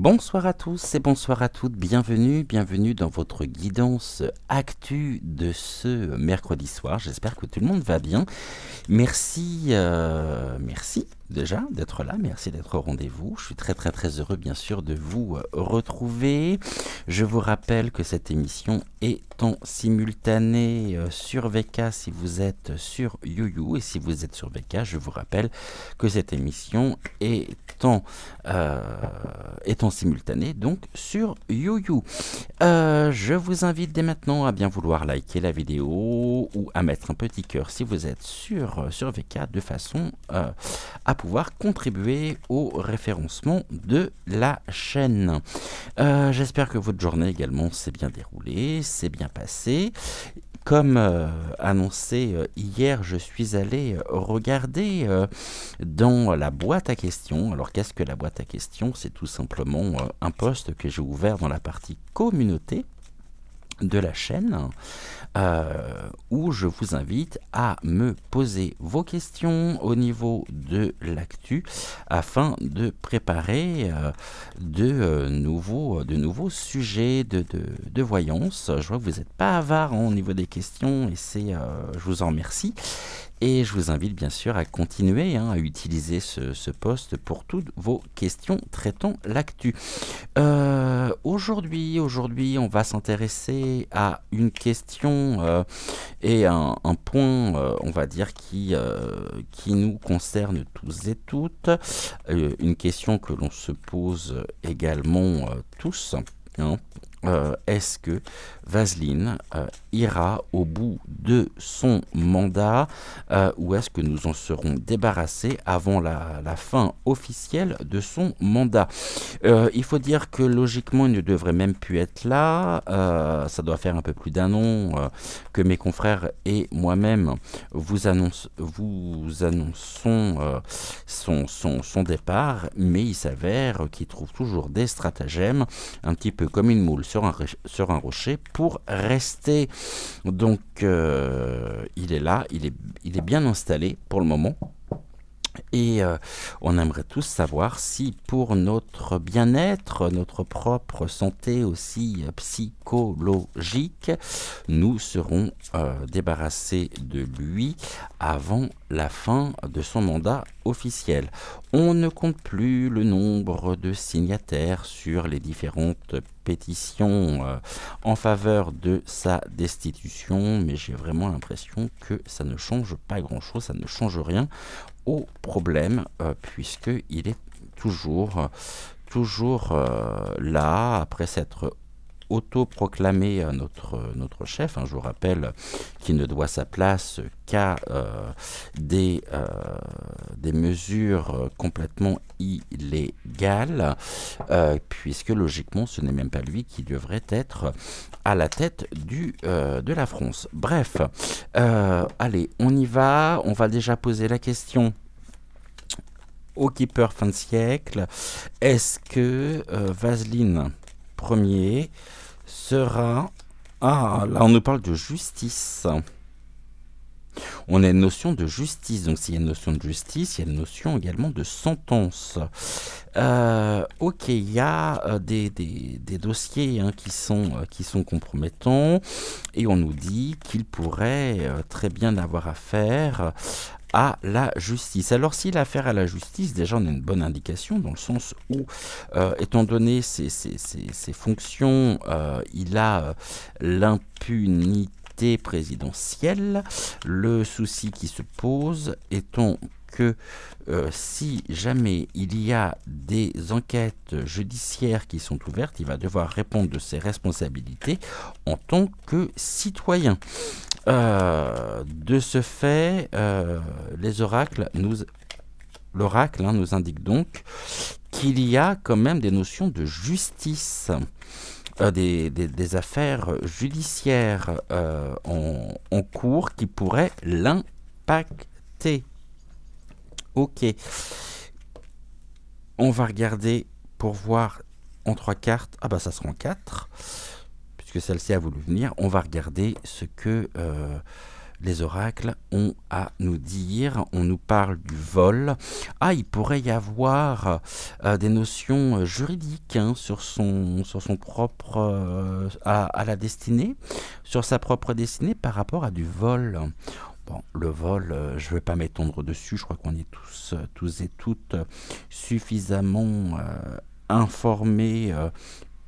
Bonsoir à tous et bonsoir à toutes, bienvenue dans votre guidance actu de ce mercredi soir. J'espère que tout le monde va bien. Merci déjà d'être là, merci d'être au rendez-vous. Je suis très heureux bien sûr de vous retrouver. Je vous rappelle que cette émission est en simultané sur VK si vous êtes sur YouYou, et si vous êtes sur VK, je vous rappelle que cette émission est en simultané donc sur YouYou. Je vous invite dès maintenant à bien vouloir liker la vidéo ou à mettre un petit cœur si vous êtes sur VK, de façon à pouvoir contribuer au référencement de la chaîne. J'espère que votre journée également s'est bien déroulée, s'est bien passée. Comme annoncé hier, je suis allé regarder dans la boîte à questions. Alors qu'est-ce que la boîte à questions? C'est tout simplement un post que j'ai ouvert dans la partie communauté de la chaîne, où je vous invite à me poser vos questions au niveau de l'actu afin de préparer de nouveaux sujets de voyance. Je vois que vous n'êtes pas avare au niveau des questions, et je vous en remercie. Et je vous invite bien sûr à continuer à utiliser ce post pour toutes vos questions traitant l'actu. Aujourd'hui, on va s'intéresser à une question et un point, on va dire, qui nous concerne tous et toutes. Une question que l'on se pose également tous. Est-ce que Vaselyne ira au bout de son mandat, ou est-ce que nous en serons débarrassés avant la fin officielle de son mandat? Il faut dire que logiquement il ne devrait même plus être là. Ça doit faire un peu plus d'un an que mes confrères et moi-même vous annonçons son départ, mais il s'avère qu'il trouve toujours des stratagèmes, un petit peu comme une moule sur un rocher, pour rester. Donc il est là, il est bien installé pour le moment. Et on aimerait tous savoir si, pour notre bien-être, notre propre santé aussi psychologique, nous serons débarrassés de lui avant la fin de son mandat officiel. On ne compte plus le nombre de signataires sur les différentes pétitions en faveur de sa destitution, mais j'ai vraiment l'impression que ça ne change pas grand-chose, ça ne change rien au problème, puisqu'il est toujours là, après s'être autoproclamé notre chef. Je vous rappelle qu'il ne doit sa place qu'à des mesures complètement illégales, puisque logiquement ce n'est même pas lui qui devrait être à la tête de la France. Bref, allez, on y va. On va déjà poser la question au keeper fin de siècle. Est-ce que Vaselyne Ier sera... Ah, là on nous parle de justice. On a une notion de justice, donc s'il y a une notion de justice, il y a une notion également de sentence. Ok, il y a des dossiers qui sont compromettants, et on nous dit qu'il pourrait très bien avoir affaire à la justice. Alors s'il a affaire à la justice, déjà on a une bonne indication, dans le sens où, étant donné ses fonctions, il a l'impunité présidentielle. Le souci qui se pose étant que si jamais il y a des enquêtes judiciaires qui sont ouvertes, il va devoir répondre de ses responsabilités en tant que citoyen. De ce fait, l'oracle nous indique donc qu'il y a quand même des notions de justice, des affaires judiciaires en cours qui pourraient l'impacter. Ok, on va regarder pour voir en 3 cartes. Ah bah ça sera en 4, puisque celle-ci a voulu venir. On va regarder ce que les oracles ont à nous dire. On nous parle du vol. Ah, il pourrait y avoir des notions juridiques hein, sur son propre à la destinée, sur sa propre destinée par rapport à du vol. Bon, le vol, je ne vais pas m'étendre dessus. Je crois qu'on est tous et toutes suffisamment informés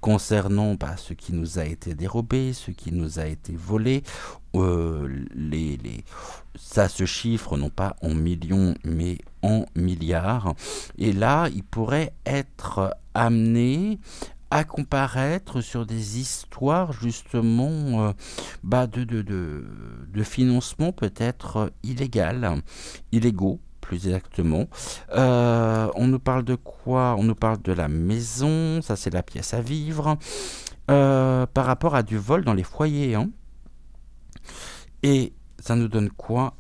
concernant ce qui nous a été dérobé, ce qui nous a été volé. Ça se chiffre non pas en millions mais en milliards. Et là, il pourrait être amené à comparaître sur des histoires justement de financement peut-être illégaux plus exactement. On nous parle de quoi? On nous parle de la maison, ça c'est la pièce à vivre, par rapport à du vol dans les foyers. Hein. Et ça nous donne quoi?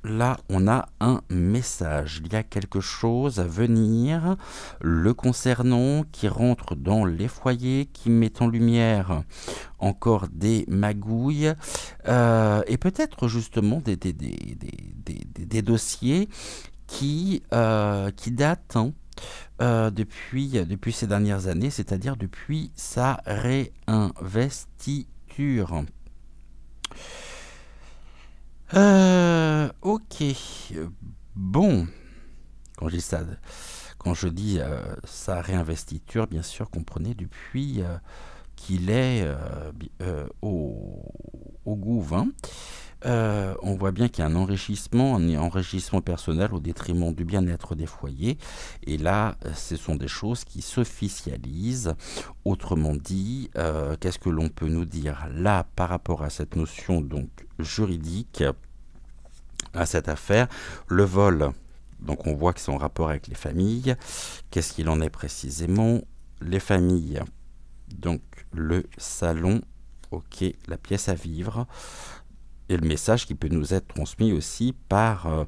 Là, on a un message. Il y a quelque chose à venir le concernant qui rentre dans les foyers, qui met en lumière encore des magouilles et peut-être justement des dossiers qui datent depuis ces dernières années, c'est-à-dire depuis sa réinvestiture. Ok. Bon. Quand je dis sa réinvestiture, bien sûr, comprenez depuis qu'il est au gouv. Hein. On voit bien qu'il y a un enrichissement personnel au détriment du bien-être des foyers. Et là, ce sont des choses qui s'officialisent. Autrement dit, qu'est-ce que l'on peut nous dire là par rapport à cette notion donc juridique, à cette affaire? Le vol, donc on voit que c'est en rapport avec les familles. Qu'est-ce qu'il en est précisément? Les familles, donc le salon, ok, la pièce à vivre. Et le message qui peut nous être transmis aussi par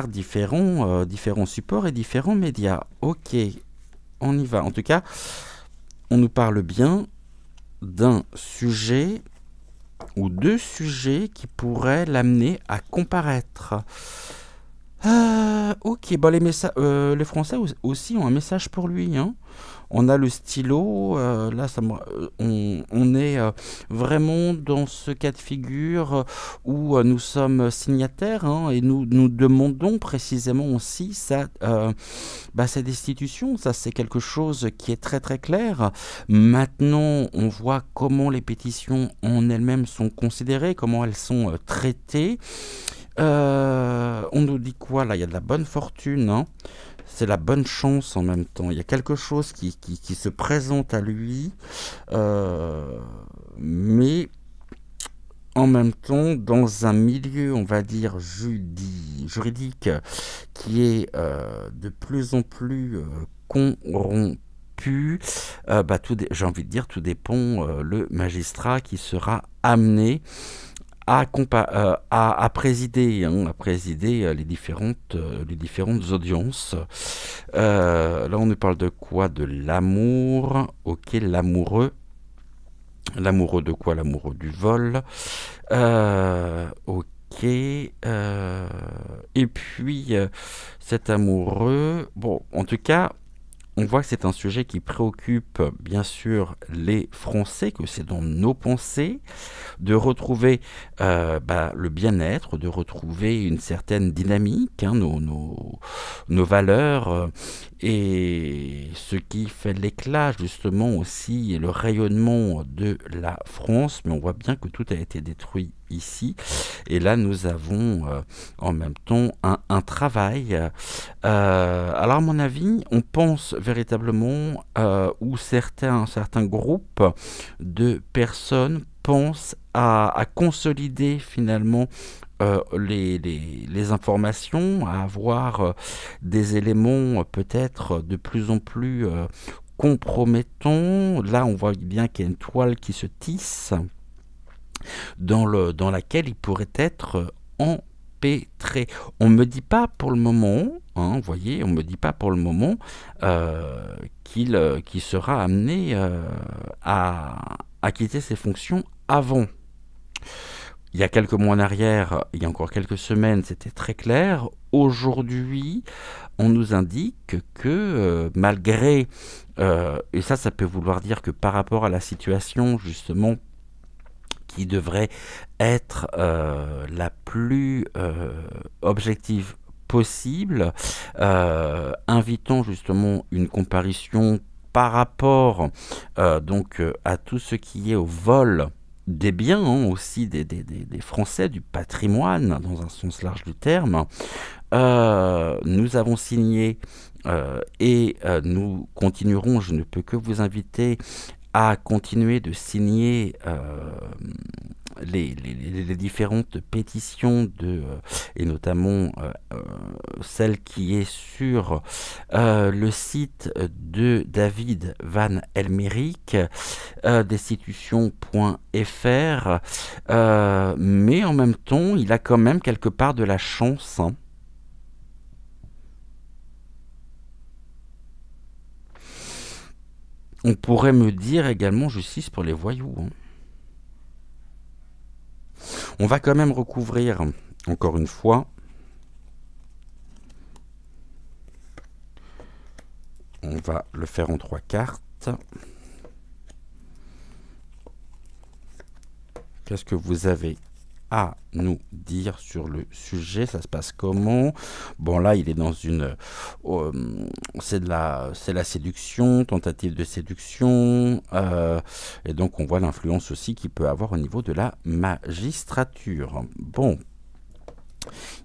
différents supports et différents médias. Ok, on y va. En tout cas, on nous parle bien d'un sujet ou deux sujets qui pourraient l'amener à comparaître. Ok, bon, les Français aussi ont un message pour lui. Hein. On a le stylo, là on est vraiment dans ce cas de figure où nous sommes signataires hein, et nous demandons précisément aussi cette destitution. Ça c'est quelque chose qui est très très clair. Maintenant on voit comment les pétitions en elles-mêmes sont considérées, comment elles sont traitées. On nous dit quoi là? Il y a de la bonne fortune, hein. C'est la bonne chance en même temps. Il y a quelque chose qui se présente à lui, mais en même temps dans un milieu, on va dire, juridique qui est de plus en plus corrompu. J'ai envie de dire, tout dépend le magistrat qui sera amené à présider, hein, les différentes audiences. Là, on nous parle de quoi? De l'amour. Ok, l'amoureux. L'amoureux de quoi? L'amoureux du vol. Ok. Et puis, cet amoureux... Bon, en tout cas... On voit que c'est un sujet qui préoccupe bien sûr les Français, que c'est dans nos pensées, de retrouver le bien-être, de retrouver une certaine dynamique, hein, nos valeurs, et ce qui fait l'éclat justement aussi et le rayonnement de la France. Mais on voit bien que tout a été détruit ici. Et là, nous avons en même temps un travail. Alors, à mon avis, on pense véritablement, ou certains groupes de personnes pensent à consolider finalement les informations, à avoir des éléments peut-être de plus en plus compromettants. Là, on voit bien qu'il y a une toile qui se tisse dans laquelle il pourrait être empêtré. On ne me dit pas pour le moment, hein, vous voyez, on ne me dit pas pour le moment qu'il sera amené à quitter ses fonctions avant. il y a quelques mois en arrière, il y a encore quelques semaines, c'était très clair. Aujourd'hui, on nous indique que malgré, et ça peut vouloir dire que par rapport à la situation justement qui devrait être la plus objective possible, invitons justement une comparution par rapport à tout ce qui est au vol des biens, hein, aussi des Français, du patrimoine, dans un sens large du terme. Nous avons signé et nous continuerons, je ne peux que vous inviter à continuer de signer les différentes pétitions et notamment celle qui est sur le site de David Van Elmerick, destitution.fr, mais en même temps, il a quand même quelque part de la chance, hein. On pourrait me dire également justice pour les voyous, hein. On va quand même recouvrir, encore une fois, on va le faire en 3 cartes. Qu'est-ce que vous avez à nous dire sur le sujet? Ça se passe comment? Bon, là, il est dans une... c'est la séduction, tentative de séduction. Et donc, on voit l'influence aussi qu'il peut avoir au niveau de la magistrature. Bon,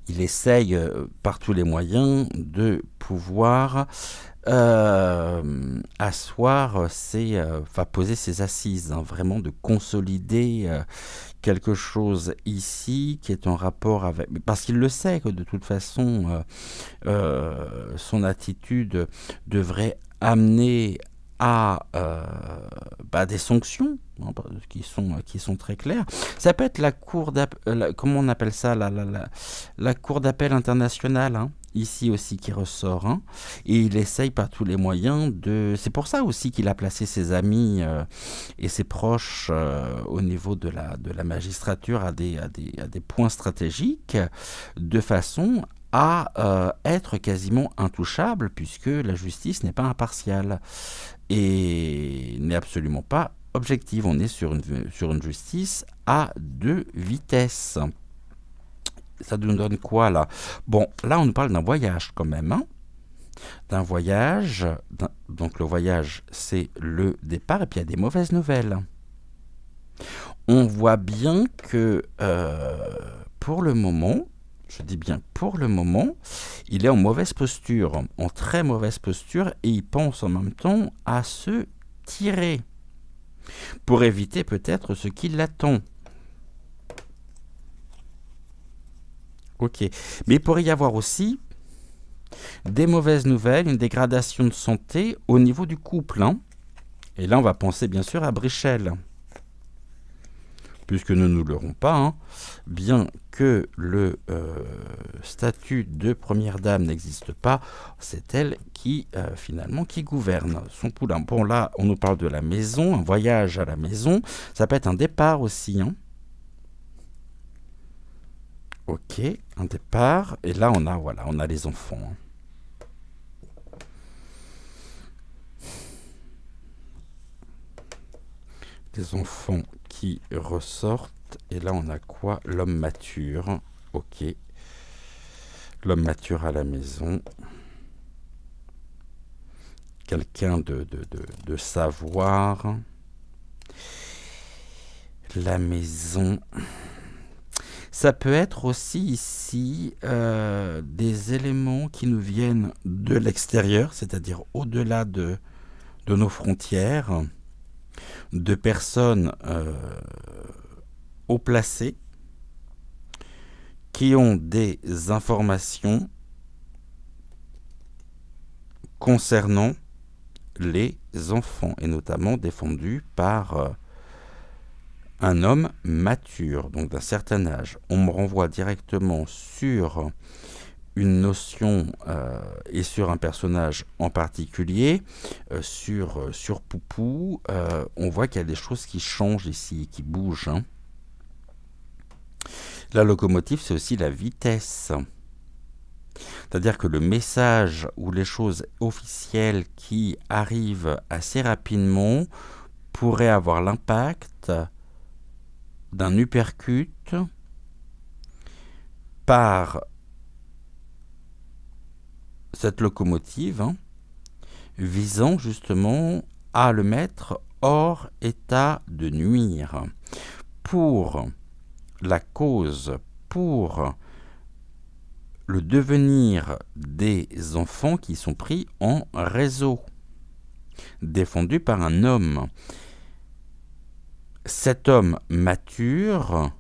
il essaye par tous les moyens de pouvoir asseoir poser ses assises, hein, vraiment de consolider quelque chose ici qui est en rapport avec... Parce qu'il le sait que de toute façon, son attitude devrait amener à des sanctions, hein, qui sont très claires. Ça peut être la cour d'appel, comment on appelle ça, la cour d'appel internationale, hein, ici aussi qui ressort, hein, et il essaye par tous les moyens de... C'est pour ça aussi qu'il a placé ses amis et ses proches au niveau de la magistrature à des points stratégiques, de façon à être quasiment intouchable, puisque la justice n'est pas impartiale et n'est absolument pas objective. On est sur une justice à 2 vitesses. Ça nous donne quoi là? Bon, là on nous parle d'un voyage quand même, hein, d'un voyage. Donc le voyage, c'est le départ, et puis il y a des mauvaises nouvelles. On voit bien que pour le moment, je dis bien pour le moment, il est en mauvaise posture, en très mauvaise posture, et il pense en même temps à se tirer pour éviter peut-être ce qui l'attend. Ok, mais il pourrait y avoir aussi des mauvaises nouvelles, une dégradation de santé au niveau du couple, hein. Et là, on va penser bien sûr à Brichel, puisque nous ne l'aurons pas, hein, bien que le statut de première dame n'existe pas, c'est elle qui finalement qui gouverne son poulain. Bon, là, on nous parle de la maison, un voyage à la maison, ça peut être un départ aussi, hein. Ok, un départ, et là on a les enfants, hein. Des enfants qui ressortent, et là on a quoi? L'homme mature. Ok, l'homme mature à la maison, quelqu'un de savoir. La maison, ça peut être aussi ici des éléments qui nous viennent de l'extérieur, c'est-à-dire au-delà de nos frontières, de personnes haut placées qui ont des informations concernant les enfants, et notamment défendues par un homme mature, donc d'un certain âge. On me renvoie directement sur une notion et sur un personnage en particulier, sur Poupou. On voit qu'il y a des choses qui changent ici, qui bougent, hein. La locomotive, c'est aussi la vitesse. C'est-à-dire que le message ou les choses officielles qui arrivent assez rapidement pourraient avoir l'impact d'un uppercut par cette locomotive, visant justement à le mettre hors état de nuire. Pour la cause, pour le devenir des enfants qui sont pris en réseau, défendu par un homme. Cet homme mature,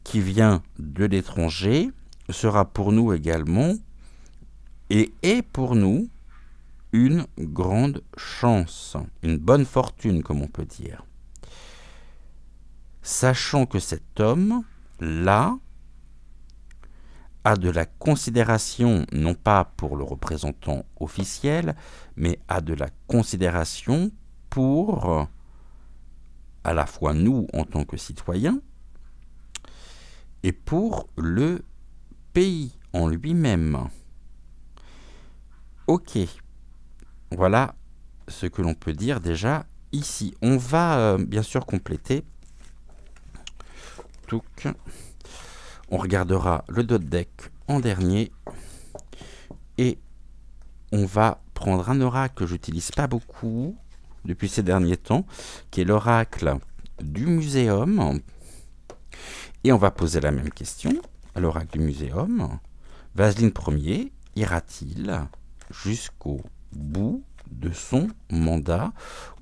qui vient de l'étranger, sera pour nous également, et est pour nous, une grande chance, une bonne fortune, comme on peut dire. Sachant que cet homme-là a de la considération, non pas pour le représentant officiel, mais a de la considération pour, à la fois nous en tant que citoyens, et pour le pays en lui-même. Ok, voilà ce que l'on peut dire déjà ici. On va bien sûr compléter. On regardera le dot deck en dernier et on va prendre un oracle que j'utilise pas beaucoup depuis ces derniers temps, qui est l'oracle du muséum, et on va poser la même question à l'oracle du muséum. Vaseline Ier ira-t-il jusqu'au bout de son mandat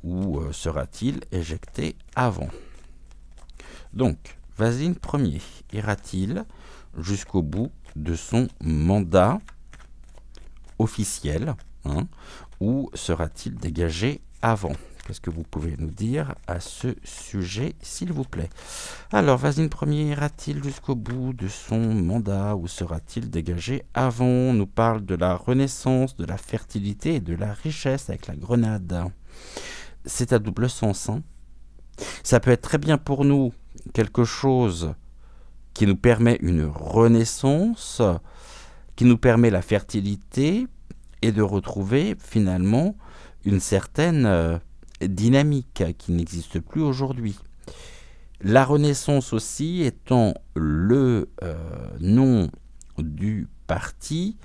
ou sera-t-il éjecté avant? Donc, Vaseline Ier ira-t-il jusqu'au bout de son mandat officiel, ou sera-t-il dégagé avant? Qu'est-ce que vous pouvez nous dire à ce sujet, s'il vous plaît? Alors, Vaseline Ier ira-t-il jusqu'au bout de son mandat ou sera-t-il dégagé avant? On nous parle de la renaissance, de la fertilité et de la richesse avec la grenade. C'est à double sens. Ça peut être très bien pour nous quelque chose qui nous permet une renaissance, qui nous permet la fertilité et de retrouver finalement une certaine dynamique qui n'existe plus aujourd'hui. La renaissance aussi étant le nom du parti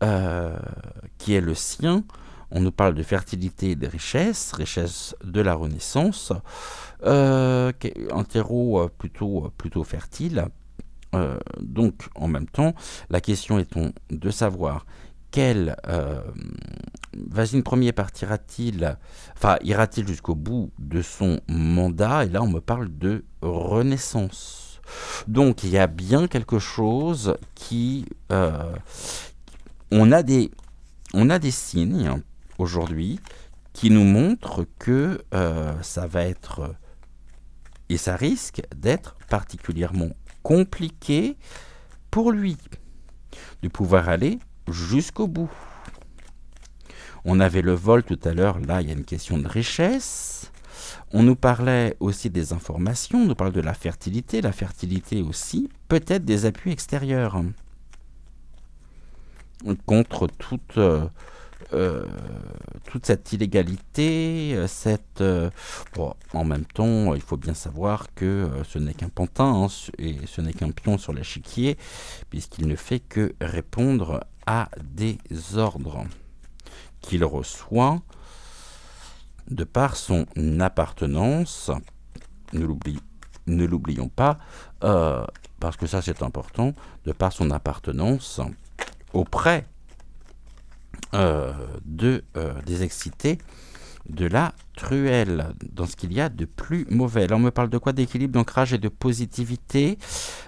qui est le sien. On nous parle de fertilité et de richesse, richesse de la Renaissance, un terreau plutôt fertile. Donc, en même temps, la question étant de savoir quel Vaseline Ier partira-t-il, enfin, ira-t-il jusqu'au bout de son mandat? Et là, on me parle de renaissance. Donc, il y a bien quelque chose qui... on a des signes aujourd'hui qui nous montrent que ça va être, et ça risque d'être particulièrement compliqué pour lui de pouvoir aller jusqu'au bout. On avait le vol tout à l'heure, là il y a une question de richesse. On nous parlait aussi des informations, on nous parle de la fertilité aussi, peut-être des appuis extérieurs contre toute cette illégalité, bon, en même temps, il faut bien savoir que ce n'est qu'un pantin, et ce n'est qu'un pion sur l'échiquier, puisqu'il ne fait que répondre à des ordres qu'il reçoit de par son appartenance. Ne l'oublions pas, parce que ça c'est important, de par son appartenance auprès des excités de la truelle, dans ce qu'il y a de plus mauvais. Là, on me parle de quoi? D'équilibre, d'ancrage et de positivité.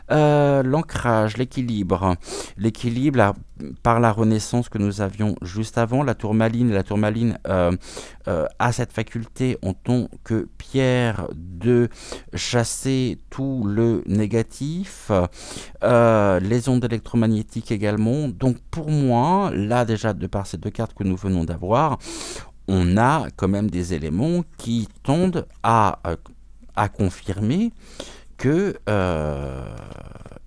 L'ancrage, l'équilibre, par la renaissance que nous avions juste avant, la tourmaline a cette faculté en tant que pierre de chasser tout le négatif, les ondes électromagnétiques également. Donc pour moi, là déjà de par ces deux cartes que nous venons d'avoir, on a quand même des éléments qui tendent à à confirmer que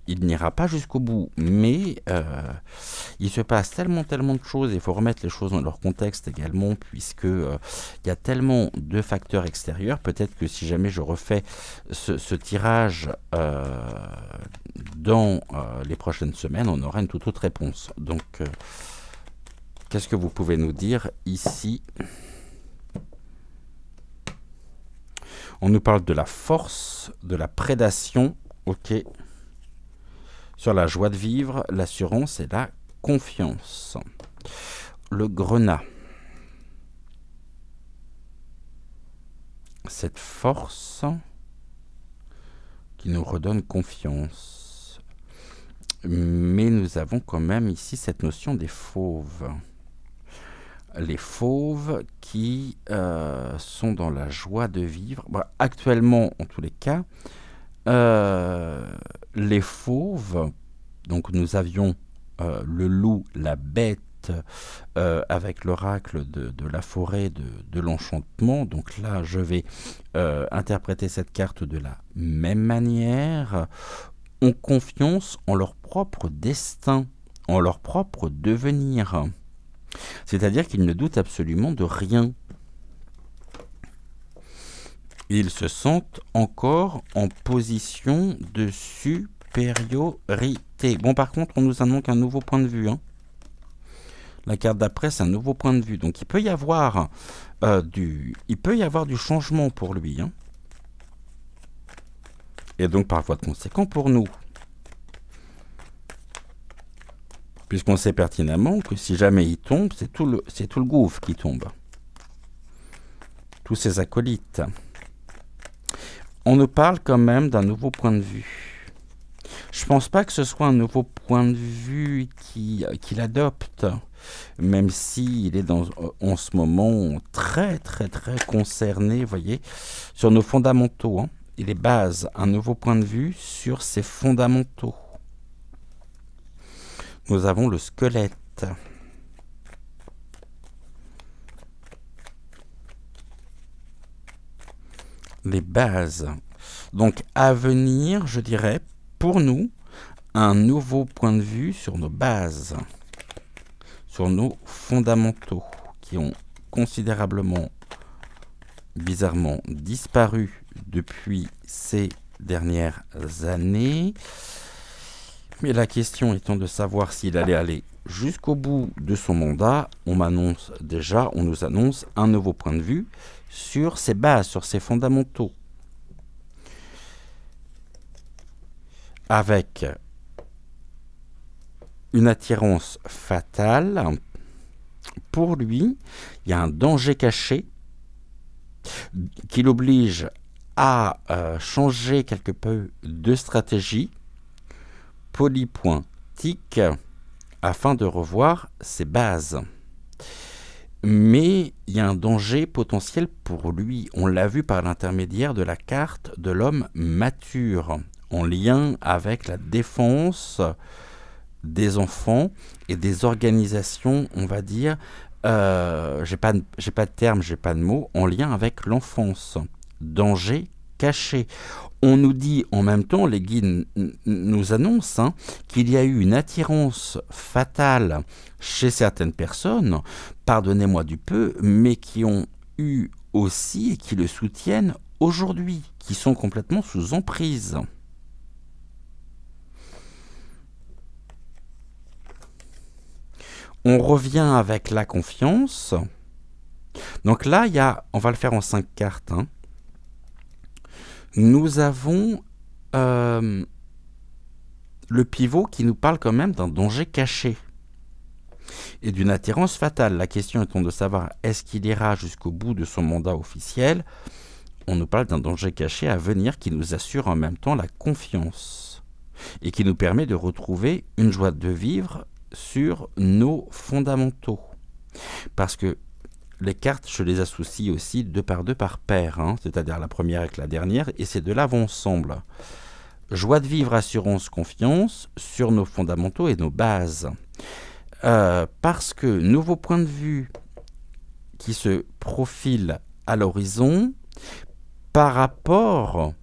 il n'ira pas jusqu'au bout, mais il se passe tellement de choses, il faut remettre les choses dans leur contexte également, puisque il y a tellement de facteurs extérieurs. Peut-être que si jamais je refais ce tirage dans les prochaines semaines, on aura une toute autre réponse. Donc, qu'est-ce que vous pouvez nous dire ici? On nous parle de la force, de la prédation, ok, sur la joie de vivre, l'assurance et la confiance. Le grenat. Cette force qui nous redonne confiance. Mais nous avons quand même ici cette notion des fauves. Les fauves qui sont dans la joie de vivre. Bon, actuellement, en tous les cas, les fauves, donc nous avions le loup, la bête, avec l'oracle de la forêt de l'enchantement. Donc là, je vais interpréter cette carte de la même manière. Ont confiance en leur propre destin, en leur propre devenir. C'est-à-dire qu'ils ne doutent absolument de rien. Ils se sentent encore en position de supériorité. Bon, par contre, on nous annonce un nouveau point de vue. Hein. La carte d'après, c'est un nouveau point de vue. Donc, il peut y avoir, du changement pour lui. Hein. Et donc, par voie de conséquent, pour nous. Puisqu'on sait pertinemment que si jamais il tombe, c'est tout le gouffre qui tombe. Tous ses acolytes. On nous parle quand même d'un nouveau point de vue. Je ne pense pas que ce soit un nouveau point de vue qu'il adopte, même s'il est en ce moment très concerné, vous voyez, sur nos fondamentaux. Hein. Il est base un nouveau point de vue sur ses fondamentaux. Nous avons le squelette. Les bases. Donc, à venir, je dirais, pour nous, un nouveau point de vue sur nos bases, sur nos fondamentaux, qui ont considérablement, bizarrement, disparu depuis ces dernières années. Mais la question étant de savoir s'il allait aller jusqu'au bout de son mandat, on nous annonce un nouveau point de vue sur ses bases, sur ses fondamentaux. Avec une attirance fatale, pour lui, il y a un danger caché qui l'oblige à changer quelque peu de stratégie polypointique afin de revoir ses bases. Mais il y a un danger potentiel pour lui. On l'a vu par l'intermédiaire de la carte de l'homme mature, en lien avec la défense des enfants et des organisations, on va dire, j'ai pas de terme, j'ai pas de mots, en lien avec l'enfance. Danger caché. On nous dit en même temps, les guides nous annoncent qu'il y a eu une attirance fatale chez certaines personnes, pardonnez-moi du peu, mais qui ont eu aussi et qui le soutiennent aujourd'hui, qui sont complètement sous emprise. On revient avec la confiance. Donc là, on va le faire en 5 cartes. Nous avons le pivot qui nous parle quand même d'un danger caché et d'une attirance fatale. La question étant de savoir est-ce qu'il ira jusqu'au bout de son mandat officiel. On nous parle d'un danger caché à venir qui nous assure en même temps la confiance et qui nous permet de retrouver une joie de vivre sur nos fondamentaux. Parce que les cartes, je les associe aussi deux par paire, c'est-à-dire la première avec la dernière, et ces deux-là vont ensemble. Joie de vivre, assurance, confiance sur nos fondamentaux et nos bases. Parce que nouveau point de vue qui se profile à l'horizon, par rapport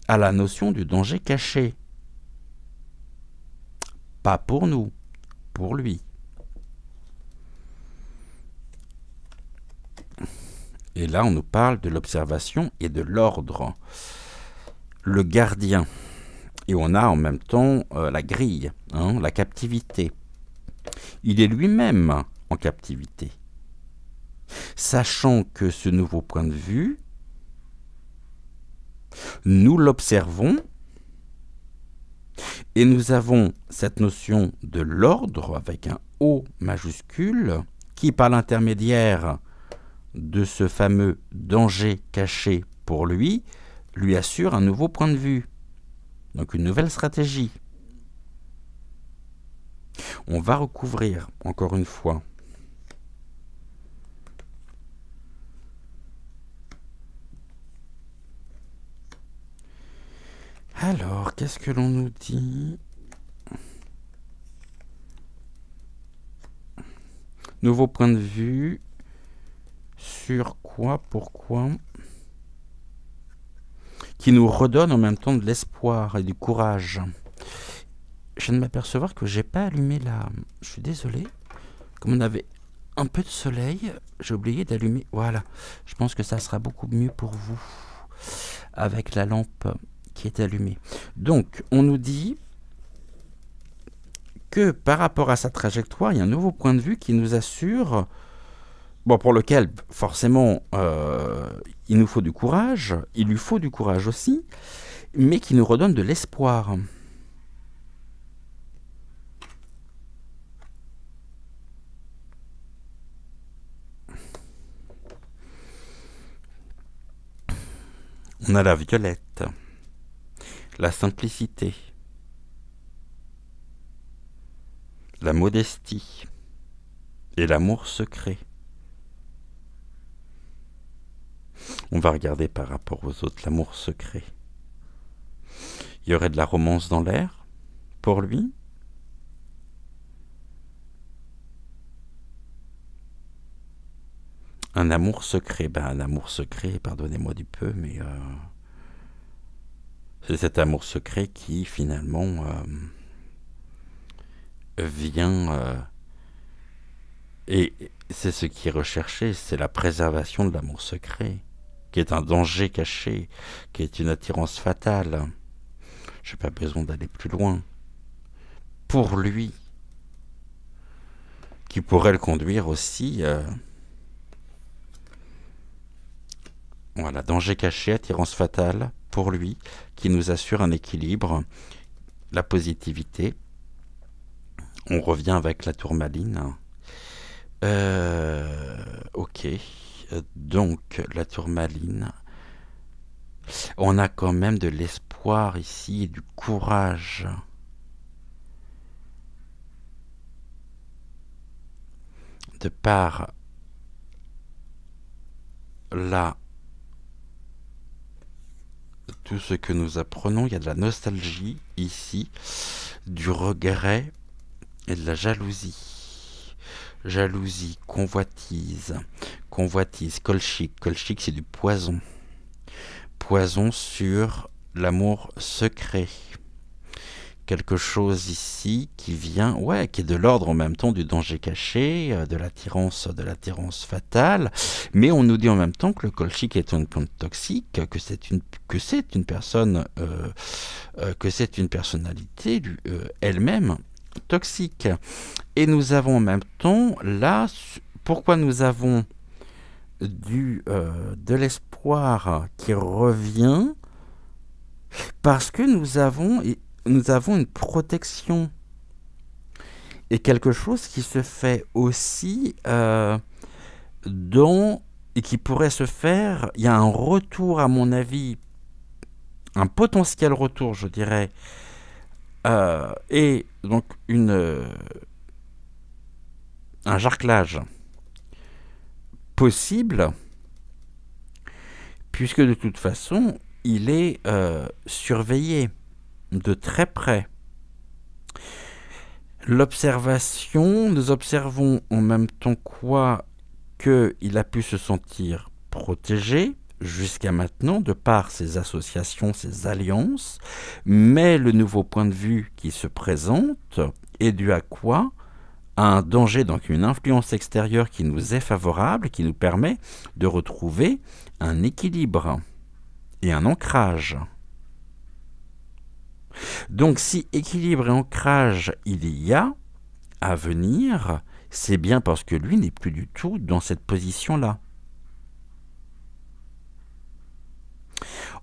à la notion du danger caché. Pas pour nous, pour lui. Et là, on nous parle de l'observation et de l'ordre. Le gardien. Et on a en même temps la grille, la captivité. Il est lui-même en captivité. Sachant que ce nouveau point de vue, nous l'observons et nous avons cette notion de l'ordre avec un O majuscule qui, par l'intermédiaire de ce fameux danger caché pour lui, lui assure un nouveau point de vue. Donc une nouvelle stratégie. On va recouvrir, encore une fois, alors, qu'est-ce que l'on nous dit? Nouveau point de vue. Sur quoi? Pourquoi? Qui nous redonne en même temps de l'espoir et du courage. Je viens de m'apercevoir que j'ai pas allumé la... Je suis désolé. Comme on avait un peu de soleil, j'ai oublié d'allumer... Voilà. Je pense que ça sera beaucoup mieux pour vous. Avec la lampe qui est allumée. Donc, on nous dit que par rapport à sa trajectoire, il y a un nouveau point de vue qui nous assure... Bon, pour lequel, forcément, il nous faut du courage, il lui faut du courage aussi, mais qui nous redonne de l'espoir. On a la violette, la simplicité, la modestie et l'amour secret. On va regarder par rapport aux autres l'amour secret. Il y aurait de la romance dans l'air pour lui. Un amour secret. Un amour secret, pardonnez-moi du peu, mais c'est cet amour secret qui finalement vient... et c'est ce qui est recherché, c'est la préservation de l'amour secret, qui est un danger caché, qui est une attirance fatale. Je n'ai pas besoin d'aller plus loin. Pour lui, qui pourrait le conduire aussi... Voilà, danger caché, attirance fatale, pour lui, qui nous assure un équilibre, la positivité. On revient avec la tourmaline. Ok, donc la tourmaline. On a quand même de l'espoir ici et du courage. De par là, tout ce que nous apprenons, il y a de la nostalgie ici, du regret et de la jalousie. Jalousie, convoitise, colchique. Colchique, c'est du poison. Poison sur l'amour secret. Quelque chose ici qui vient, qui est de l'ordre en même temps du danger caché, de l'attirance fatale, mais on nous dit en même temps que le colchique est une plante toxique, que c'est une personne, que c'est une personnalité elle-même toxique. Et nous avons en même temps là, pourquoi nous avons de l'espoir qui revient, parce que nous avons une protection et quelque chose qui se fait aussi et qui pourrait se faire, il y a un retour à mon avis, un potentiel retour je dirais, et donc un jarclage possible, puisque de toute façon il est surveillé de très près. L'observation, nous observons en même temps qu'il a pu se sentir protégé, jusqu'à maintenant, de par ces associations, ces alliances, mais le nouveau point de vue qui se présente est dû à quoi? À un danger, donc une influence extérieure qui nous est favorable, qui nous permet de retrouver un équilibre et un ancrage. Donc si équilibre et ancrage il y a à venir, c'est bien parce que lui n'est plus du tout dans cette position-là.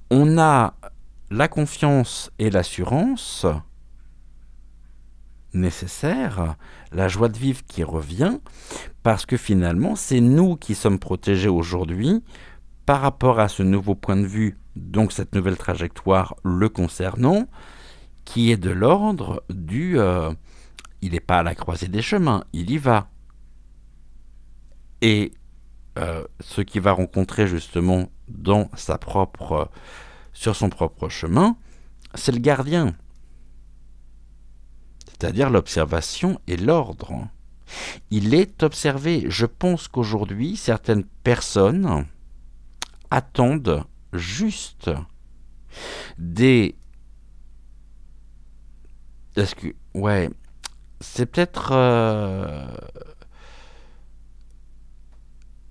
On a la confiance et l'assurance nécessaire, la joie de vivre qui revient, parce que finalement, c'est nous qui sommes protégés aujourd'hui par rapport à ce nouveau point de vue, donc cette nouvelle trajectoire le concernant, qui est de l'ordre du... il n'est pas à la croisée des chemins, il y va. Et ce qu'il va rencontrer justement dans sa propre, sur son propre chemin, c'est le gardien. C'est-à-dire l'observation et l'ordre. Il est observé. Je pense qu'aujourd'hui, certaines personnes attendent juste des... Est-ce que... Ouais, c'est peut-être...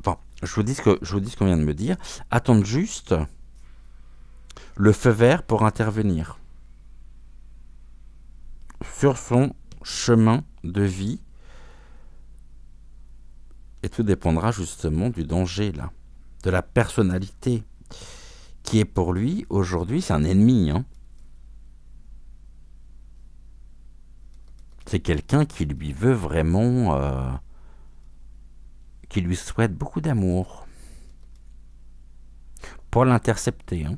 Enfin, je vous dis ce qu'on vient de me dire. Attendent juste le feu vert pour intervenir sur son chemin de vie. Et tout dépendra justement du danger, là, de la personnalité, qui est pour lui, aujourd'hui, c'est un ennemi. Hein. C'est quelqu'un qui lui veut vraiment... qui lui souhaite beaucoup d'amour. Pour l'intercepter. Hein.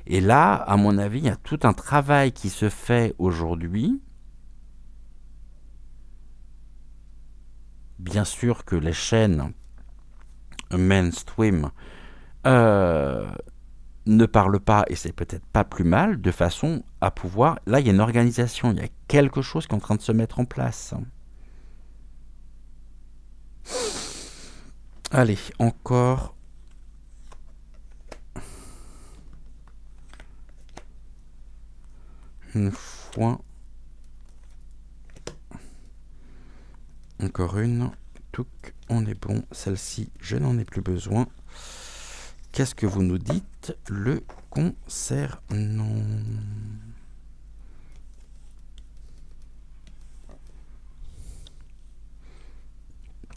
Et là, à mon avis, il y a tout un travail qui se fait aujourd'hui. Bien sûr que les chaînes mainstream ne parlent pas, et c'est peut-être pas plus mal, de façon à pouvoir... Là, il y a une organisation, il y a quelque chose qui est en train de se mettre en place. Allez, encore... une fois. Encore une. Touc, on est bon. Celle-ci, je n'en ai plus besoin. Qu'est-ce que vous nous dites le concernant?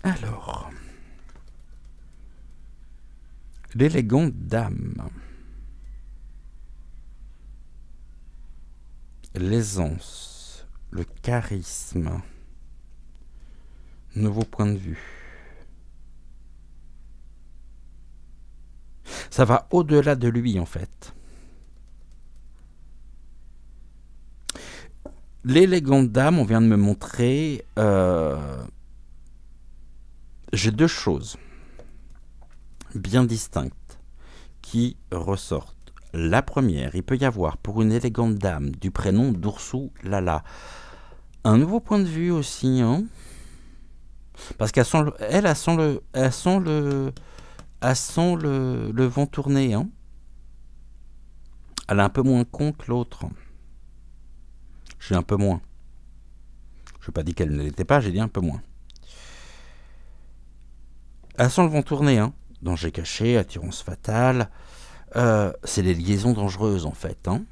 Alors, l'élégante dame. L'aisance, le charisme, nouveau point de vue. Ça va au-delà de lui, en fait. L'élégante dame, on vient de me montrer... j'ai deux choses bien distinctes qui ressortent. La première, il peut y avoir pour une élégante dame du prénom d'Ursou Lala un nouveau point de vue aussi, hein, parce qu'elle sent le vent tourner, hein. Elle est un peu moins con que l'autre. J'ai un peu moins. Je n'ai pas dit qu'elle ne l'était pas, j'ai dit un peu moins. Elle sent le vent tourner, hein. Danger caché, attirance fatale. C'est des liaisons dangereuses en fait. Hein.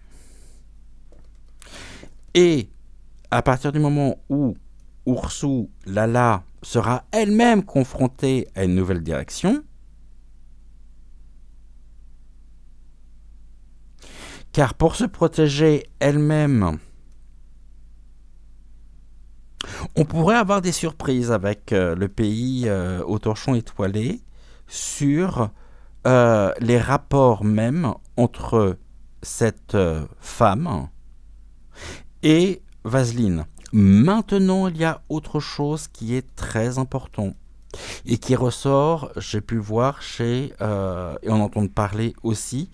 Et à partir du moment où Ursou Lala sera elle-même confrontée à une nouvelle direction, car pour se protéger elle-même, on pourrait avoir des surprises avec le pays au torchon étoilé sur les rapports même entre cette femme et Vaseline. Maintenant, il y a autre chose qui est très important et qui ressort, j'ai pu voir chez, et on entend parler aussi,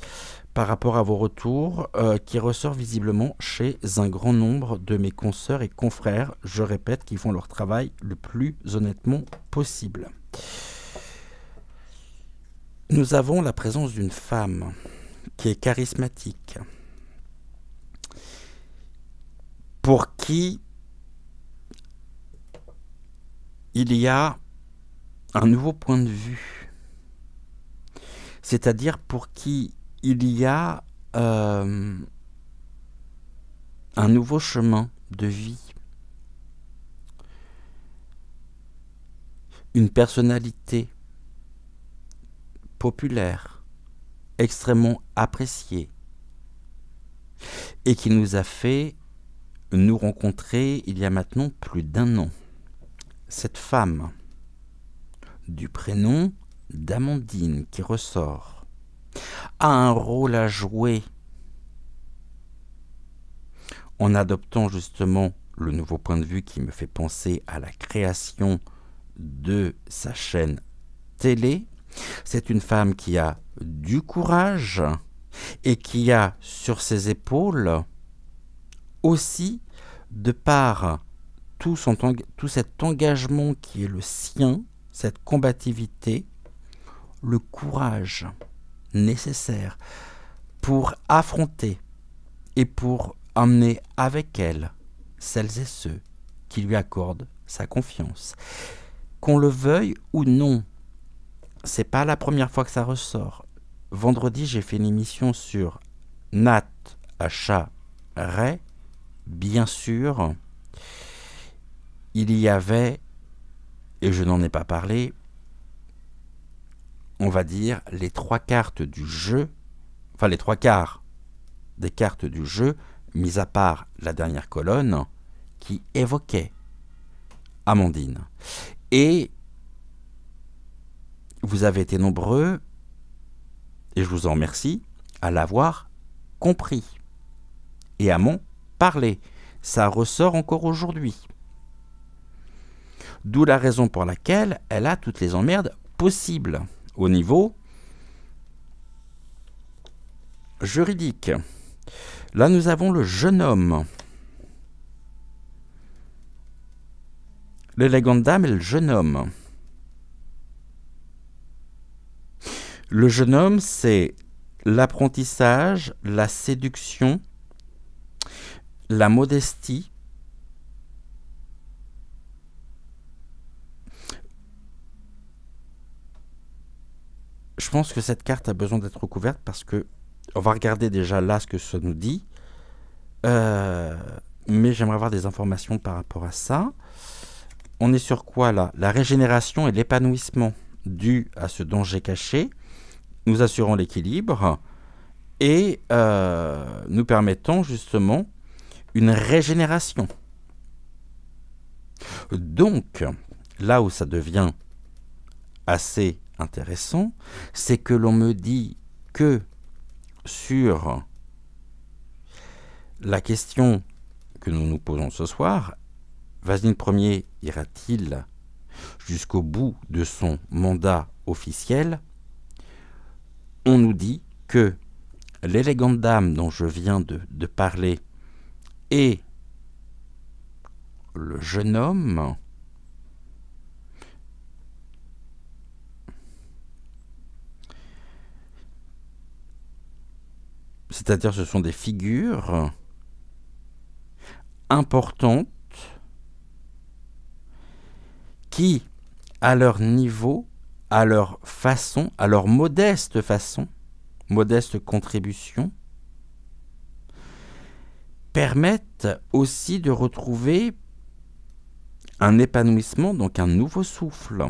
par rapport à vos retours, qui ressort visiblement chez un grand nombre de mes consoeurs et confrères, je répète, qui font leur travail le plus honnêtement possible. Nous avons la présence d'une femme qui est charismatique, pour qui il y a un nouveau point de vue, c'est-à-dire pour qui il y a un nouveau chemin de vie, une personnalité populaire, extrêmement appréciée, et qui nous a fait nous rencontrer il y a maintenant plus d'1 an. Cette femme, du prénom d'Amandine, qui ressort, a un rôle à jouer en adoptant justement le nouveau point de vue qui me fait penser à la création de sa chaîne télé. C'est une femme qui a du courage et qui a sur ses épaules aussi, de par tout cet engagement qui est le sien, cette combativité, le courage nécessaire pour affronter et pour emmener avec elle celles et ceux qui lui accordent sa confiance. Qu'on le veuille ou non, c'est pas la première fois que ça ressort. Vendredi, j'ai fait une émission sur Nat Achat Ray. Bien sûr, il y avait, et je n'en ai pas parlé, on va dire les 3 cartes du jeu, enfin les 3 quarts des cartes du jeu, mis à part la dernière colonne, qui évoquait Amandine. Et vous avez été nombreux, et je vous en remercie, à l'avoir compris et à m'en parler. Ça ressort encore aujourd'hui. D'où la raison pour laquelle elle a toutes les emmerdes possibles au niveau juridique. Là, nous avons le jeune homme. L'élégante dame et le jeune homme. Le jeune homme, c'est l'apprentissage, la séduction, la modestie, je pense que cette carte a besoin d'être recouverte parce que on va regarder déjà là ce que ça nous dit, mais j'aimerais avoir des informations par rapport à ça. On est sur quoi là? La régénération et l'épanouissement dû à ce danger caché, nous assurons l'équilibre et nous permettons justement une régénération. Donc, là où ça devient assez intéressant, c'est que l'on me dit que sur la question que nous nous posons ce soir, Vasling Ier ira-t-il jusqu'au bout de son mandat officiel? On nous dit que l'élégante dame dont je viens de parler et le jeune homme c'est-à-dire ce sont des figures importantes qui, à leur niveau, à leur façon, à leur modeste façon, modeste contribution, permettent aussi de retrouver un épanouissement, donc un nouveau souffle.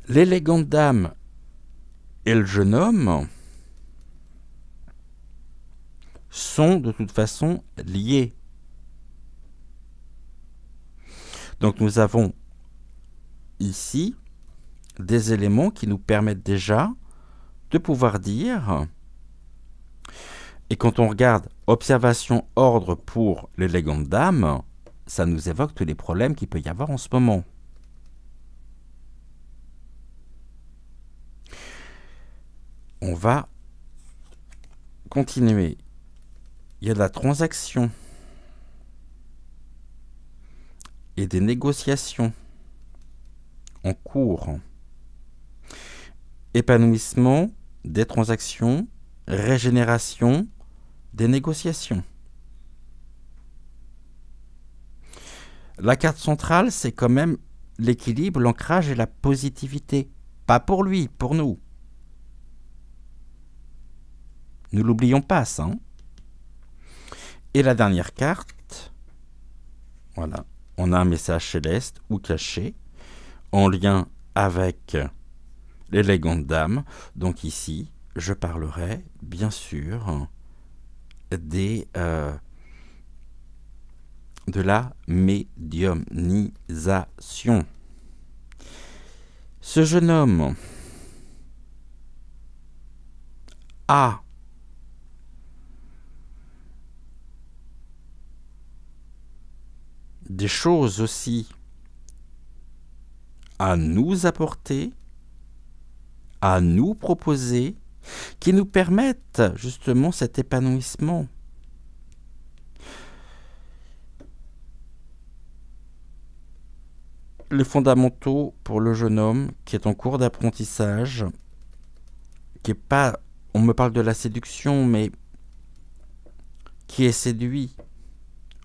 L'élégante dame et le jeune homme sont de toute façon liés. Donc nous avons ici des éléments qui nous permettent déjà de pouvoir dire, et quand on regarde observation ordre pour l'élégante dame, ça nous évoque tous les problèmes qu'il peut y avoir en ce moment. On va continuer. Il y a de la transaction et des négociations en cours. Épanouissement des transactions, régénération des négociations. La carte centrale, c'est quand même l'équilibre, l'ancrage et la positivité. Pas pour lui, pour nous. Ne l'oublions pas, ça. Hein. Et la dernière carte, voilà, on a un message céleste ou caché en lien avec l'élégante dame. Donc ici, je parlerai bien sûr de la médiumnisation. Ce jeune homme a des choses aussi à nous apporter, à nous proposer, qui nous permettent justement cet épanouissement. Les fondamentaux pour le jeune homme qui est en cours d'apprentissage, qui est pas, on me parle de la séduction, mais qui est séduit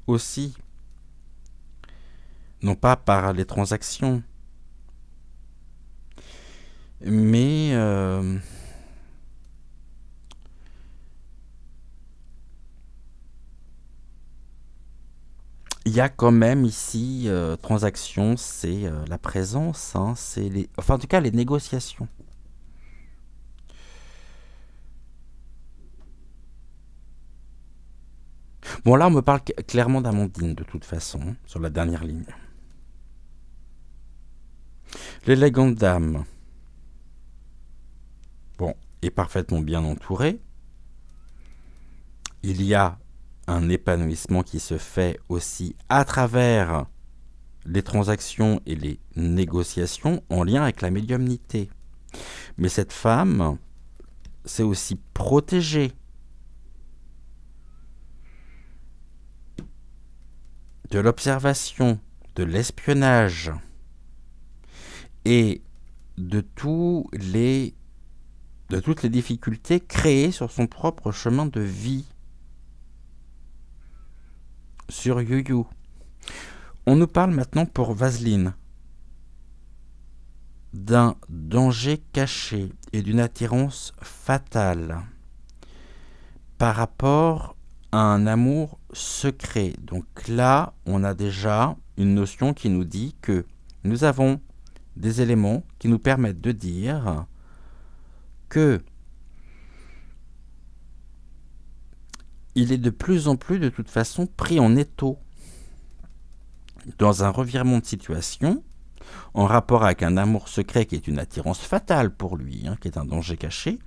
aussi, non pas par les transactions, mais il y a quand même ici, transaction, c'est la présence, hein, c'est les, enfin en tout cas les négociations. Bon là on me parle clairement d'Amandine de toute façon, sur la dernière ligne. L'élégante dame, bon, est parfaitement bien entourée. Il y a un épanouissement qui se fait aussi à travers les transactions et les négociations en lien avec la médiumnité. Mais cette femme, c'est aussi protégée de l'observation, de l'espionnage et de toutes les difficultés créées sur son propre chemin de vie. Sur YuYu. On nous parle maintenant pour Vaseline d'un danger caché et d'une attirance fatale par rapport à un amour secret. Donc là, on a déjà une notion qui nous dit que nous avons des éléments qui nous permettent de dire que il est de plus en plus, de toute façon, pris en étau dans un revirement de situation, en rapport avec un amour secret qui est une attirance fatale pour lui, hein, qui est un danger caché,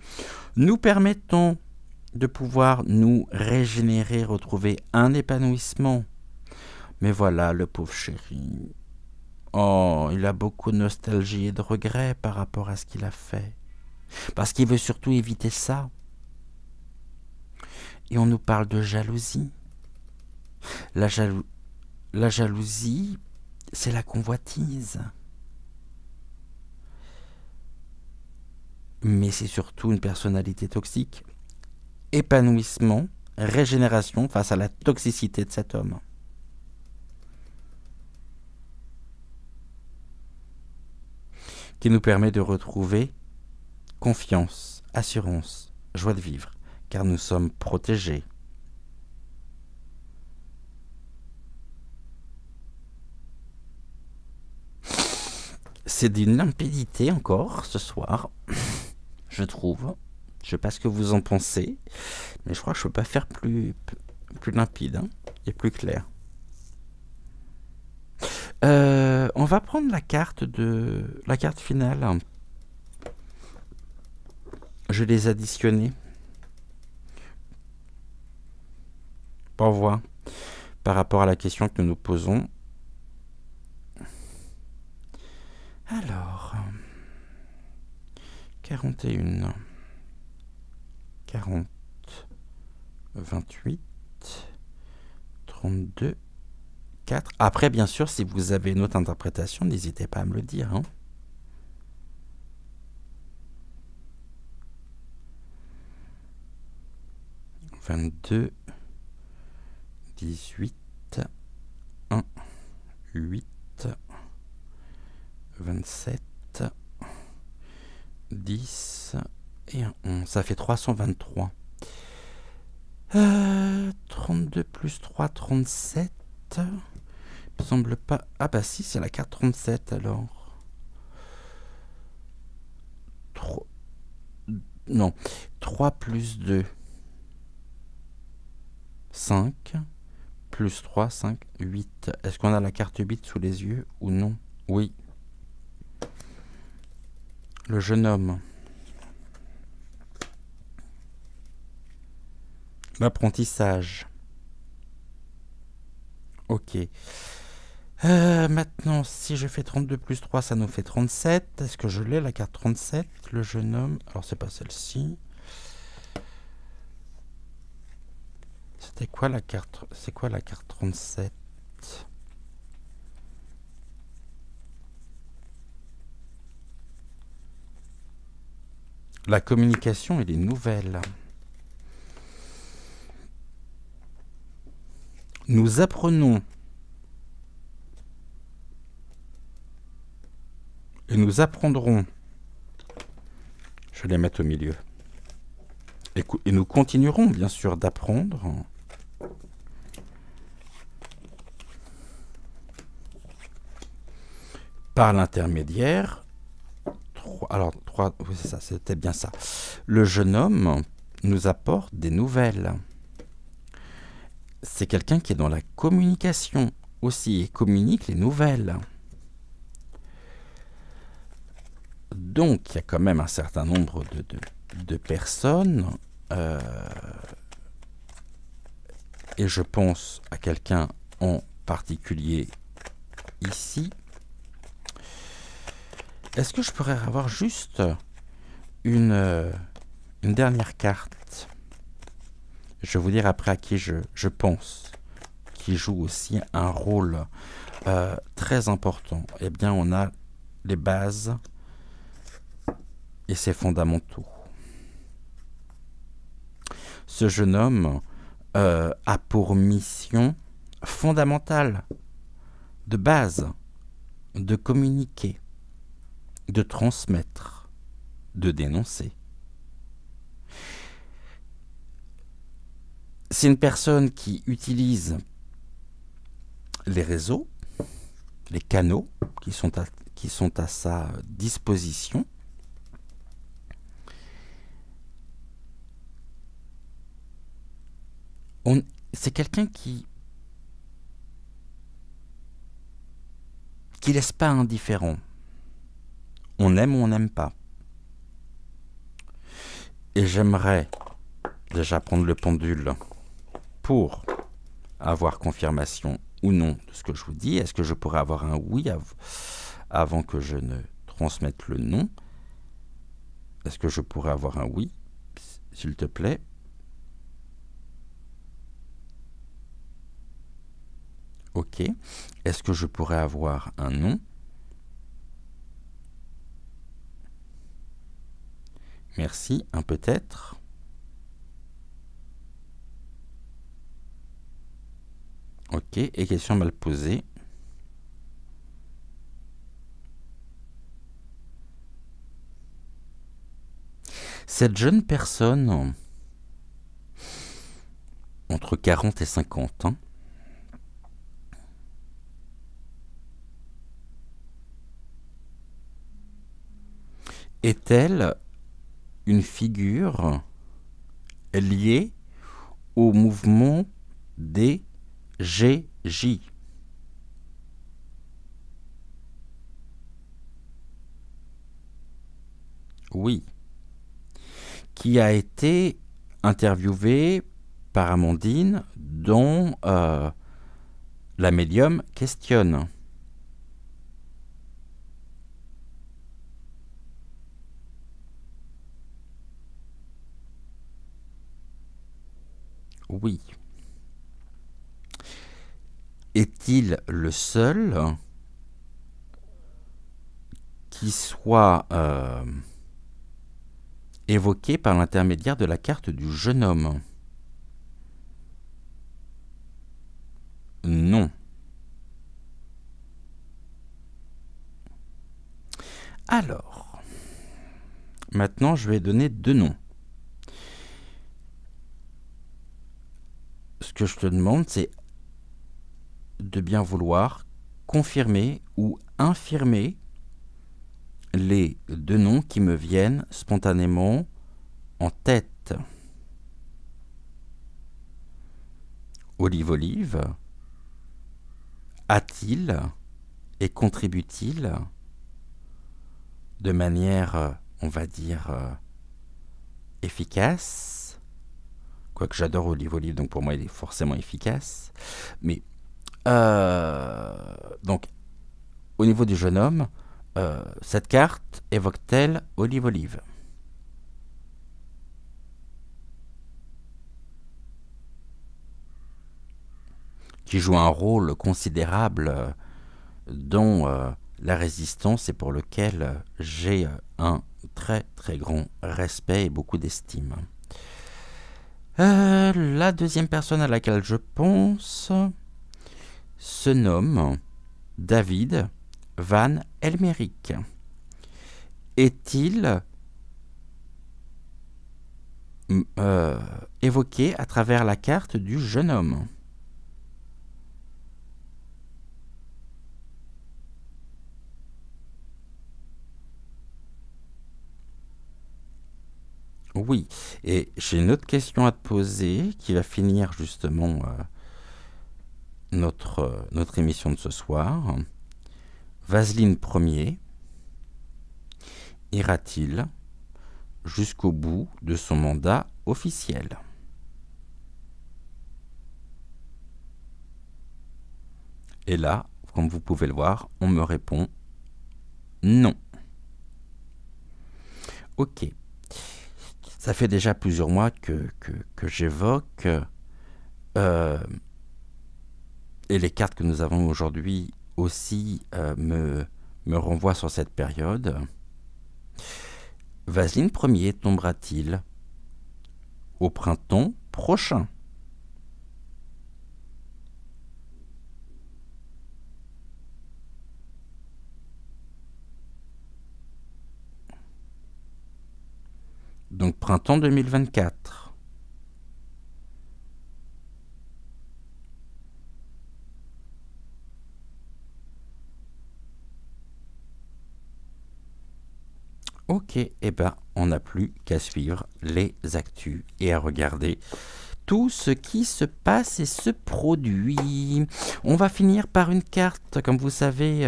nous permettant de pouvoir nous régénérer, retrouver un épanouissement. Mais voilà, le pauvre chéri, oh, il a beaucoup de nostalgie et de regrets par rapport à ce qu'il a fait. Parce qu'il veut surtout éviter ça. Et on nous parle de jalousie. La jalousie, c'est la convoitise. Mais c'est surtout une personnalité toxique. Épanouissement, régénération face à la toxicité de cet homme. Qui nous permet de retrouver confiance, assurance, joie de vivre. Car nous sommes protégés. C'est d'une limpidité encore ce soir, je trouve. Je sais pas ce que vous en pensez, mais je crois que je peux pas faire plus limpide, hein, et plus clair. On va prendre la carte finale. Je les additionner. Pour voir par rapport à la question que nous nous posons. Alors, 41, 40, 28, 32, 4. Après, bien sûr, si vous avez une autre interprétation, n'hésitez pas à me le dire. Hein. 22, 18, 1, 8, 27, 10 et un 11. Ça fait 323. 32 plus 3, 37. Il me semble pas... Ah bah si, c'est la carte 37 alors. 3... Non. 3 plus 2. 5. Plus 3, 5, 8. Est-ce qu'on a la carte 8 sous les yeux ou non? Oui. Le jeune homme. L'apprentissage. Ok. Maintenant, si je fais 32 plus 3, ça nous fait 37. Est-ce que je l'ai, la carte 37? Le jeune homme. Alors, c'est pas celle-ci. C'était quoi la carte? C'est quoi la carte 37? La communication et les nouvelles. Nous apprenons et nous apprendrons. Je vais les mettre au milieu. Et nous continuerons bien sûr d'apprendre. Par l'intermédiaire. Alors, 3, oui, c'est ça, c'était bien ça. Le jeune homme nous apporte des nouvelles. C'est quelqu'un qui est dans la communication aussi et communique les nouvelles. Donc, il y a quand même un certain nombre de personnes. Et je pense à quelqu'un en particulier ici. Est-ce que je pourrais avoir juste une dernière carte? Je vais vous dire après à qui je pense, qui joue aussi un rôle très important. Eh bien, on a les bases et ses fondamentaux. Ce jeune homme a pour mission fondamentale, de base, de communiquer, de transmettre, de dénoncer. C'est une personne qui utilise les réseaux, les canaux qui sont à sa disposition. C'est quelqu'un qui laisse pas indifférent. On aime ou on n'aime pas. Et j'aimerais déjà prendre le pendule pour avoir confirmation ou non de ce que je vous dis. Est-ce que je pourrais avoir un oui avant que je ne transmette le non? Est-ce que je pourrais avoir un oui, s'il te plaît? Ok. Est-ce que je pourrais avoir un non? Merci. Un peut-être. Ok. Et question mal posée. Cette jeune personne, entre 40 et 50 ans, est-elle une figure liée au mouvement des GJ? Oui. Qui a été interviewé par Amandine dont la médium questionne. Oui. Est-il le seul qui soit évoqué par l'intermédiaire de la carte du jeune homme? Alors, maintenant je vais donner 2 noms. Ce que je te demande, c'est de bien vouloir confirmer ou infirmer les 2 noms qui me viennent spontanément en tête. Olive a-t-il et contribue-t-il de manière, on va dire, efficace, quoique j'adore Olive, donc pour moi il est forcément efficace, mais donc au niveau du jeune homme, cette carte évoque-t-elle Olive? Qui joue un rôle considérable dans la résistance et pour lequel j'ai un très très grand respect et beaucoup d'estime. La deuxième personne à laquelle je pense se nomme David Van Elmerick. Est-il évoqué à travers la carte du jeune homme? Oui, et j'ai une autre question à te poser qui va finir justement notre émission de ce soir. Vaseline Ier ira-t-il jusqu'au bout de son mandat officiel? Et là, comme vous pouvez le voir, on me répond non. Ok. Ça fait déjà plusieurs mois que j'évoque et les cartes que nous avons aujourd'hui aussi me renvoient sur cette période. Vaseline Ier tombera-t-il au printemps prochain? Donc printemps 2024. Ok, et ben on n'a plus qu'à suivre les actus et à regarder tout ce qui se passe et se produit. On va finir par une carte, comme vous savez,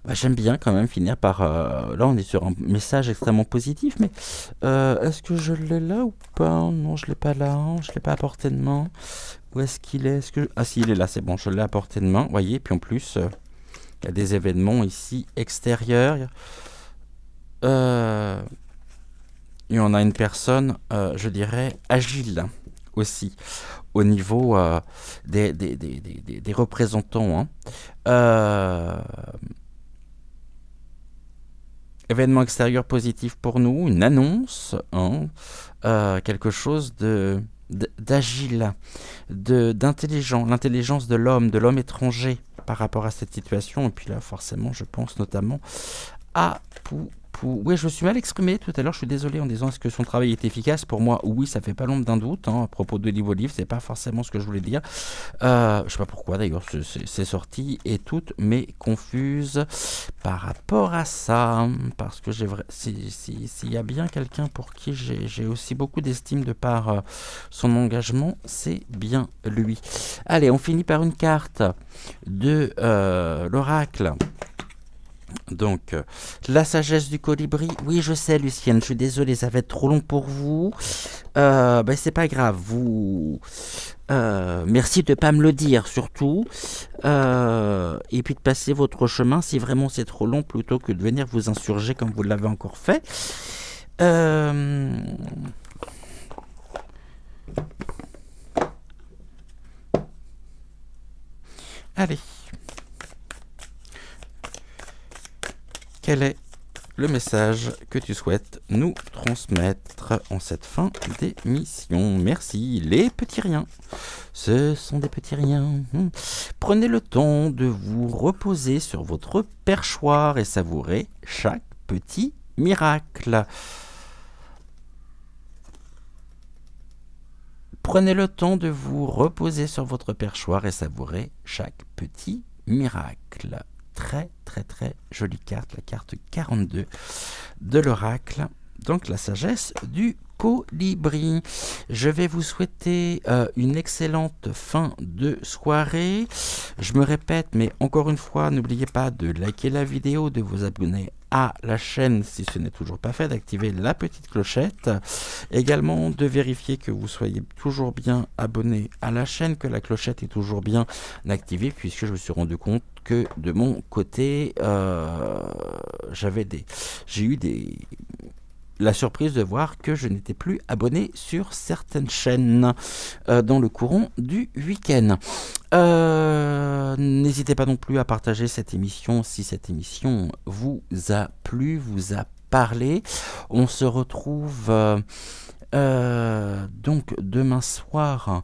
j'aime bien quand même finir par... là on est sur un message extrêmement positif, mais est-ce que je l'ai là ou pas? Non, je l'ai pas là, je l'ai pas à portée de main. Où est-ce qu'il est, Ah si, il est là, c'est bon, je l'ai à portée de main, vous voyez, puis en plus, il y a des événements ici extérieurs. Et on a une personne, je dirais, agile aussi, au niveau des représentants. Événement extérieur positif pour nous, une annonce, quelque chose d'agile, d'intelligent, l'intelligence de l'homme étranger par rapport à cette situation. Et puis là, forcément, je pense notamment à Oui, je me suis mal exprimé tout à l'heure, je suis désolé en disant est-ce que son travail est efficace. Pour moi, oui, ça fait pas l'ombre d'un doute. À propos d'Olive, c'est pas forcément ce que je voulais dire. Je sais pas pourquoi d'ailleurs, c'est sorti et toutes m'est confuse par rapport à ça. Parce que s'il y a bien quelqu'un pour qui j'ai aussi beaucoup d'estime de par son engagement, c'est bien lui. Allez, on finit par une carte de l'oracle. Donc, la sagesse du colibri. Oui, je sais, Lucienne, je suis désolé, ça va être trop long pour vous. C'est pas grave. Merci de ne pas me le dire, surtout. Et puis de passer votre chemin si vraiment c'est trop long, plutôt que de venir vous insurger comme vous l'avez encore fait. Allez. Quel est le message que tu souhaites nous transmettre en cette fin d'émission? Merci, les petits riens. Ce sont des petits riens. Prenez le temps de vous reposer sur votre perchoir et savourer chaque petit miracle. Prenez le temps de vous reposer sur votre perchoir et savourer chaque petit miracle. Très très très jolie carte, la carte 42 de l'oracle, donc la sagesse du colibri. Je vais vous souhaiter une excellente fin de soirée. Je me répète, mais encore une fois, n'oubliez pas de liker la vidéo, de vous abonner à la chaîne si ce n'est toujours pas fait, d'activer la petite clochette, également de vérifier que vous soyez toujours bien abonné à la chaîne, que la clochette est toujours bien activée, puisque je me suis rendu compte que de mon côté j'ai eu la surprise de voir que je n'étais plus abonné sur certaines chaînes dans le courant du week-end. N'hésitez pas non plus à partager cette émission si cette émission vous a plu, vous a parlé. On se retrouve donc demain soir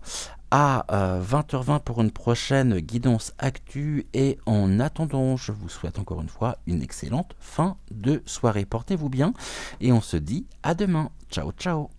à 20h20 pour une prochaine guidance actu, et en attendant je vous souhaite encore une fois une excellente fin de soirée. Portez-vous bien et on se dit à demain. Ciao ciao.